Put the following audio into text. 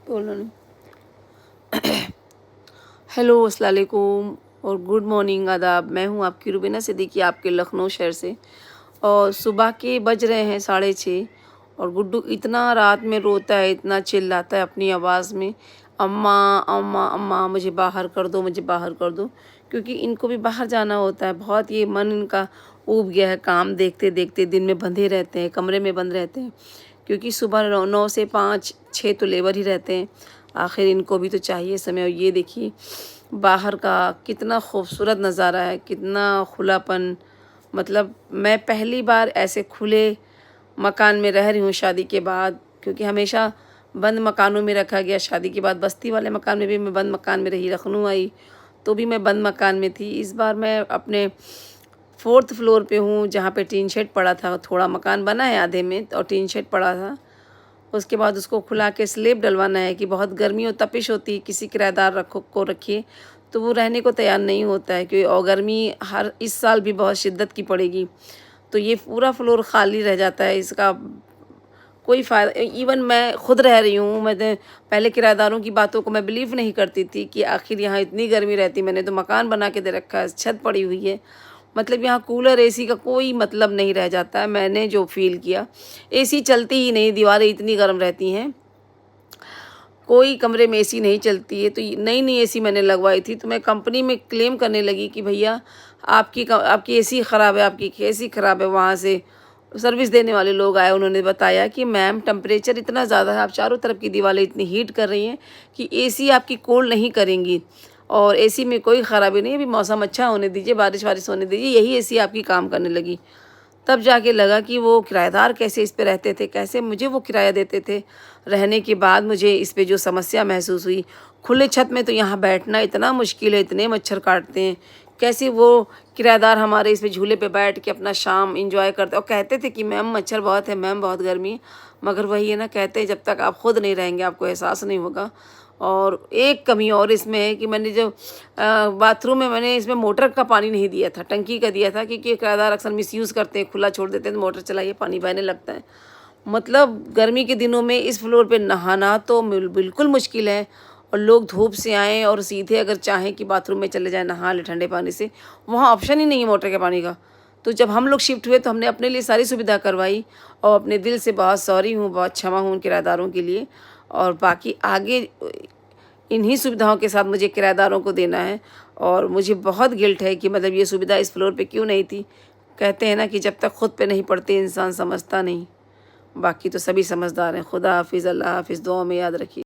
बोलो नहीं। हेलो, अस्सलाम वालेकुम और गुड मॉर्निंग, आदाब। मैं हूँ आपकी रुबीना सिद्दीकी, आपके लखनऊ शहर से। और सुबह के बज रहे हैं 6:30 और गुड्डू इतना रात में रोता है, इतना चिल्लाता है अपनी आवाज़ में, अम्मा अम्मा अम्मा, मुझे बाहर कर दो, मुझे बाहर कर दो। क्योंकि इनको भी बाहर जाना होता है। बहुत ये मन इनका ऊब गया है, काम देखते देखते दिन में बंधे रहते हैं, कमरे में बंद रहते हैं। क्योंकि सुबह 9 से 5 6 तो लेबर ही रहते हैं। आखिर इनको भी तो चाहिए समय। और ये देखिए बाहर का कितना खूबसूरत नज़ारा है, कितना खुलापन। मतलब मैं पहली बार ऐसे खुले मकान में रह रही हूँ शादी के बाद, क्योंकि हमेशा बंद मकानों में रखा गया। शादी के बाद बस्ती वाले मकान में भी मैं बंद मकान में रही, लखनऊ आई तो भी मैं बंद मकान में थी। इस बार मैं अपने 4th फ्लोर पे हूँ, जहाँ पे टीन शेड पड़ा था। थोड़ा मकान बना है आधे में और टीन शेड पड़ा था। उसके बाद उसको खुला के स्लेब डलवाना है कि बहुत गर्मी और तपिश होती है, किसी किराएदार रखिए तो वो रहने को तैयार नहीं होता है, क्योंकि और गर्मी हर इस साल भी बहुत शिद्दत की पड़ेगी। तो ये पूरा फ्लोर खाली रह जाता है, इसका कोई फ़ायदा। इवन मैं खुद रह रही हूँ, मैंने पहले किराएदारों की बातों को मैं बिलीव नहीं करती थी कि आखिर यहाँ इतनी गर्मी रहती। मैंने तो मकान बना के दे रखा है, छत पड़ी हुई है। मतलब यहाँ कूलर एसी का कोई मतलब नहीं रह जाता है। मैंने जो फ़ील किया, एसी चलती ही नहीं, दीवारें इतनी गर्म रहती हैं, कोई कमरे में एसी नहीं चलती है। तो नई नई एसी मैंने लगवाई थी, तो मैं कंपनी में क्लेम करने लगी कि भैया आपकी एसी ख़राब है, आपकी एसी ख़राब है। वहाँ से सर्विस देने वाले लोग आए, उन्होंने बताया कि मैम टेम्परेचर इतना ज़्यादा है, आप चारों तरफ की दीवारें इतनी हीट कर रही हैं कि एसी आपकी कोल्ड नहीं करेंगी, और एसी में कोई ख़राबी नहीं है। अभी मौसम अच्छा होने दीजिए, बारिश वारिश होने दीजिए, यही एसी आपकी काम करने लगी। तब जाके लगा कि वो किराएदार कैसे इस पे रहते थे, कैसे मुझे वो किराया देते थे। रहने के बाद मुझे इस पे जो समस्या महसूस हुई, खुले छत में तो यहाँ बैठना इतना मुश्किल है, इतने मच्छर काटते हैं। कैसे वो किराएदार हमारे इस पे झूले पे बैठ के अपना शाम इंजॉय करते, और कहते थे कि मैम मच्छर बहुत है, मैम बहुत गर्मी है। मगर वही है ना, कहते हैं जब तक आप खुद नहीं रहेंगे आपको एहसास नहीं होगा। और एक कमी और इसमें है कि मैंने जो बाथरूम में मैंने इसमें मोटर का पानी नहीं दिया था, टंकी का दिया था, क्योंकि किराएदार अक्सर मिसयूज़ करते हैं, खुला छोड़ देते हैं, तो मोटर चलाइए पानी बहने लगता है। मतलब गर्मी के दिनों में इस फ्लोर पे नहाना तो बिल्कुल मुश्किल है। और लोग धूप से आएँ और सीधे अगर चाहें कि बाथरूम में चले जाएँ नहा लें ठंडे पानी से, वहाँ ऑप्शन ही नहीं है मोटर के पानी का। तो जब हम लोग शिफ्ट हुए तो हमने अपने लिए सारी सुविधा करवाई, और अपने दिल से बहुत सॉरी हूँ, बहुत क्षमा हूँ उन किराएदारों के लिए। और बाकी आगे इन्हीं सुविधाओं के साथ मुझे किराएदारों को देना है। और मुझे बहुत गिल्ट है कि मतलब ये सुविधा इस फ्लोर पे क्यों नहीं थी। कहते हैं ना कि जब तक खुद पे नहीं पड़ते इंसान समझता नहीं। बाकी तो सभी समझदार हैं। खुदा हाफिज़, अल्लाह हाफिज़, दुआ में याद रखिए।